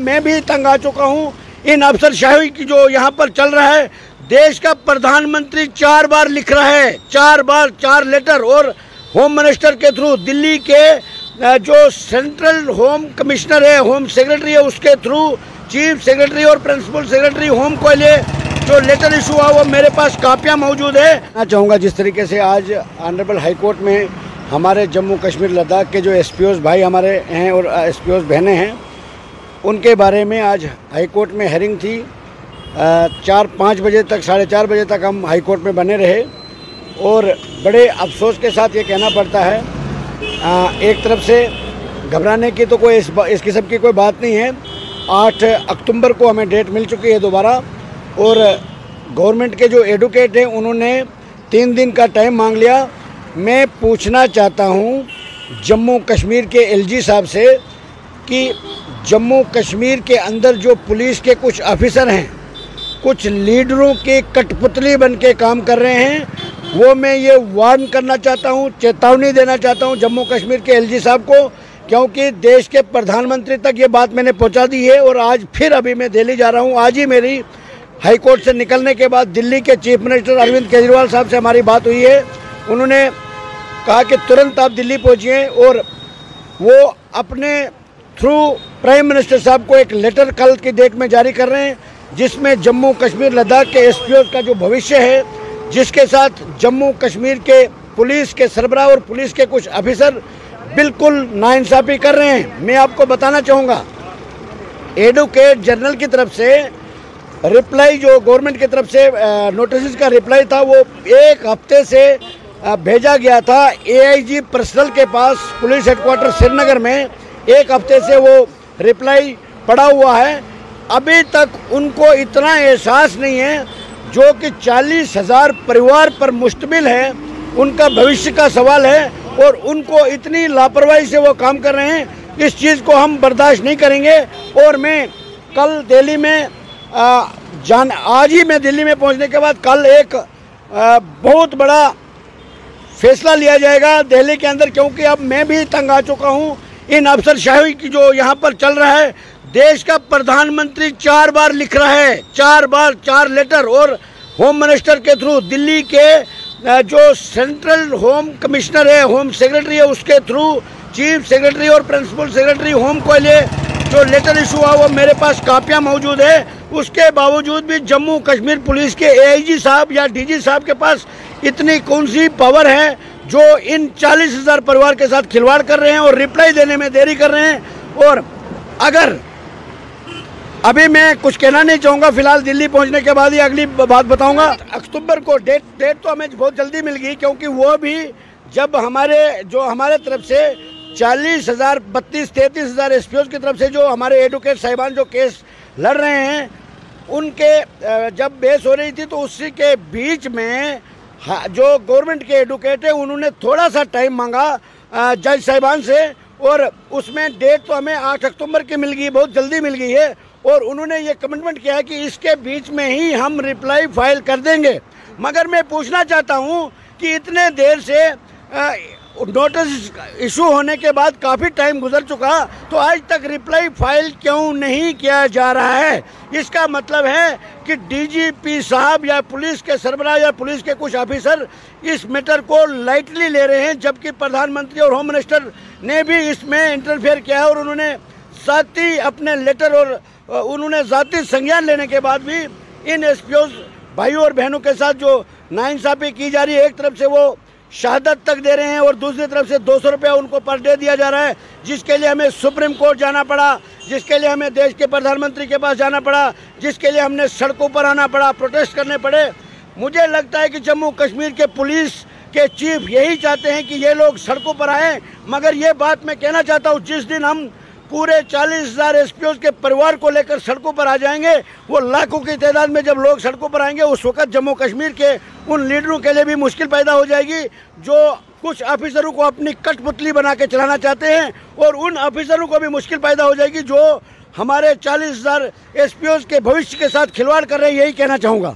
मैं भी तंग आ चुका हूँ इन अफसरशाही की जो यहाँ पर चल रहा है। देश का प्रधानमंत्री 4 बार लिख रहा है, 4 बार 4 लेटर, और होम मिनिस्टर के थ्रू दिल्ली के जो सेंट्रल होम कमिश्नर है, होम सेक्रेटरी है, उसके थ्रू चीफ सेक्रेटरी और प्रिंसिपल सेक्रेटरी होम को लिए जो लेटर इशू हुआ वो मेरे पास कापियाँ मौजूद है। मैं चाहूँगा जिस तरीके से आज ऑनरेबल हाई कोर्ट में हमारे जम्मू कश्मीर लद्दाख के जो एसपीओज़ भाई हमारे हैं और एसपीओज़ बहनें हैं, उनके बारे में आज हाई कोर्ट में हेयरिंग थी। 4-5 बजे तक, 4:30 बजे तक हम हाई कोर्ट में बने रहे और बड़े अफसोस के साथ ये कहना पड़ता है, एक तरफ से घबराने की तो कोई इस किस्म की कोई बात नहीं है। 8 अक्टूबर को हमें डेट मिल चुकी है दोबारा, और गवर्नमेंट के जो एडवोकेट हैं उन्होंने 3 दिन का टाइम मांग लिया। मैं पूछना चाहता हूँ जम्मू कश्मीर के एलजी साहब से कि जम्मू कश्मीर के अंदर जो पुलिस के कुछ ऑफिसर हैं, कुछ लीडरों के कठपुतली बन के काम कर रहे हैं, वो मैं ये वार्न करना चाहता हूँ, चेतावनी देना चाहता हूँ जम्मू कश्मीर के एलजी साहब को, क्योंकि देश के प्रधानमंत्री तक ये बात मैंने पहुँचा दी है। और आज फिर अभी मैं दिल्ली जा रहा हूँ। आज ही मेरी हाई कोर्ट से निकलने के बाद दिल्ली के चीफ मिनिस्टर अरविंद केजरीवाल साहब से हमारी बात हुई है। उन्होंने कहा कि तुरंत आप दिल्ली पहुँचिए, और वो अपने थ्रू प्राइम मिनिस्टर साहब को एक लेटर कल की डेट में जारी कर रहे हैं, जिसमें जम्मू कश्मीर लद्दाख के एसपीओ का जो भविष्य है, जिसके साथ जम्मू कश्मीर के पुलिस के सरबराह और पुलिस के कुछ ऑफिसर बिल्कुल नाइंसाफ़ी कर रहे हैं। मैं आपको बताना चाहूँगा, एडवोकेट जनरल की तरफ से रिप्लाई, जो गवर्नमेंट की तरफ से नोटिस का रिप्लाई था, वो 1 हफ्ते से भेजा गया था एआईजी पर्सनल के पास पुलिस हेडक्वार्टर श्रीनगर में। 1 हफ्ते से वो रिप्लाई पड़ा हुआ है। अभी तक उनको इतना एहसास नहीं है जो कि 40,000 परिवार पर मुश्तमिल है, उनका भविष्य का सवाल है, और उनको इतनी लापरवाही से वो काम कर रहे हैं। इस चीज़ को हम बर्दाश्त नहीं करेंगे। और मैं कल दिल्ली में आज ही मैं दिल्ली में पहुंचने के बाद कल एक बहुत बड़ा फैसला लिया जाएगा दिल्ली के अंदर, क्योंकि अब मैं भी तंग आ चुका हूं इन अफसरशाही की जो यहां पर चल रहा है। देश का प्रधानमंत्री 4 बार लिख रहा है, 4 बार 4 लेटर, और होम मिनिस्टर के थ्रू दिल्ली के जो सेंट्रल होम कमिश्नर है, होम सेक्रेटरी है, उसके थ्रू चीफ सेक्रेटरी और प्रिंसिपल सेक्रेटरी होम को लिए जो लेटर इशू हुआ वो मेरे पास कापियाँ मौजूद है। उसके बावजूद भी जम्मू कश्मीर पुलिस के एआईजी साहब या डीजी साहब के पास इतनी कौन सी पावर है जो इन 40,000 परिवार के साथ खिलवाड़ कर रहे हैं और रिप्लाई देने में देरी कर रहे हैं। और अगर अभी मैं कुछ कहना नहीं चाहूँगा, फिलहाल दिल्ली पहुँचने के बाद ही अगली बात बताऊँगा। अक्टूबर को डेट तो हमें बहुत जल्दी मिल गई, क्योंकि वो भी जब हमारे तरफ से 40,000 32-33,000 एसपीओ की तरफ से जो हमारे एडवोकेट साहिबान जो केस लड़ रहे हैं, उनके जब बहस हो रही थी, तो उसी के बीच में जो गवर्नमेंट के एडवोकेट है उन्होंने थोड़ा सा टाइम मांगा जज साहिबान से, और उसमें डेट तो हमें 8 अक्टूबर की मिल गई, बहुत जल्दी मिल गई है। और उन्होंने ये कमिटमेंट किया है कि इसके बीच में ही हम रिप्लाई फाइल कर देंगे। मगर मैं पूछना चाहता हूँ कि इतने देर से नोटिस इशू होने के बाद काफ़ी टाइम गुजर चुका, तो आज तक रिप्लाई फाइल क्यों नहीं किया जा रहा है? इसका मतलब है कि डीजीपी साहब या पुलिस के सरबराह या पुलिस के कुछ ऑफिसर इस मैटर को लाइटली ले रहे हैं, जबकि प्रधानमंत्री और होम मिनिस्टर ने भी इसमें इंटरफेयर किया है, और उन्होंने साथी अपने लेटर और उन्होंने ज़ाती संज्ञान लेने के बाद भी इन एसपीओ भाइयों और बहनों के साथ जो नाइंसाफ़ी की जा रही है, एक तरफ से वो शहादत तक दे रहे हैं और दूसरी तरफ से 200 रुपया उनको पर डे दिया जा रहा है, जिसके लिए हमें सुप्रीम कोर्ट जाना पड़ा, जिसके लिए हमें देश के प्रधानमंत्री के पास जाना पड़ा, जिसके लिए हमने सड़कों पर आना पड़ा, प्रोटेस्ट करने पड़े। मुझे लगता है कि जम्मू कश्मीर के पुलिस के चीफ यही चाहते हैं कि ये लोग सड़कों पर आएँ। मगर ये बात मैं कहना चाहता हूँ, जिस दिन हम पूरे 40,000 एसपीओ के परिवार को लेकर सड़कों पर आ जाएंगे, वो लाखों की तादाद में जब लोग सड़कों पर आएंगे, उस वक्त जम्मू कश्मीर के उन लीडरों के लिए भी मुश्किल पैदा हो जाएगी जो कुछ ऑफिसरों को अपनी कठपुतली बना के चलाना चाहते हैं, और उन ऑफिसरों को भी मुश्किल पैदा हो जाएगी जो हमारे 40,000 एसपीओ के भविष्य के साथ खिलवाड़ कर रहे हैं। यही कहना चाहूँगा।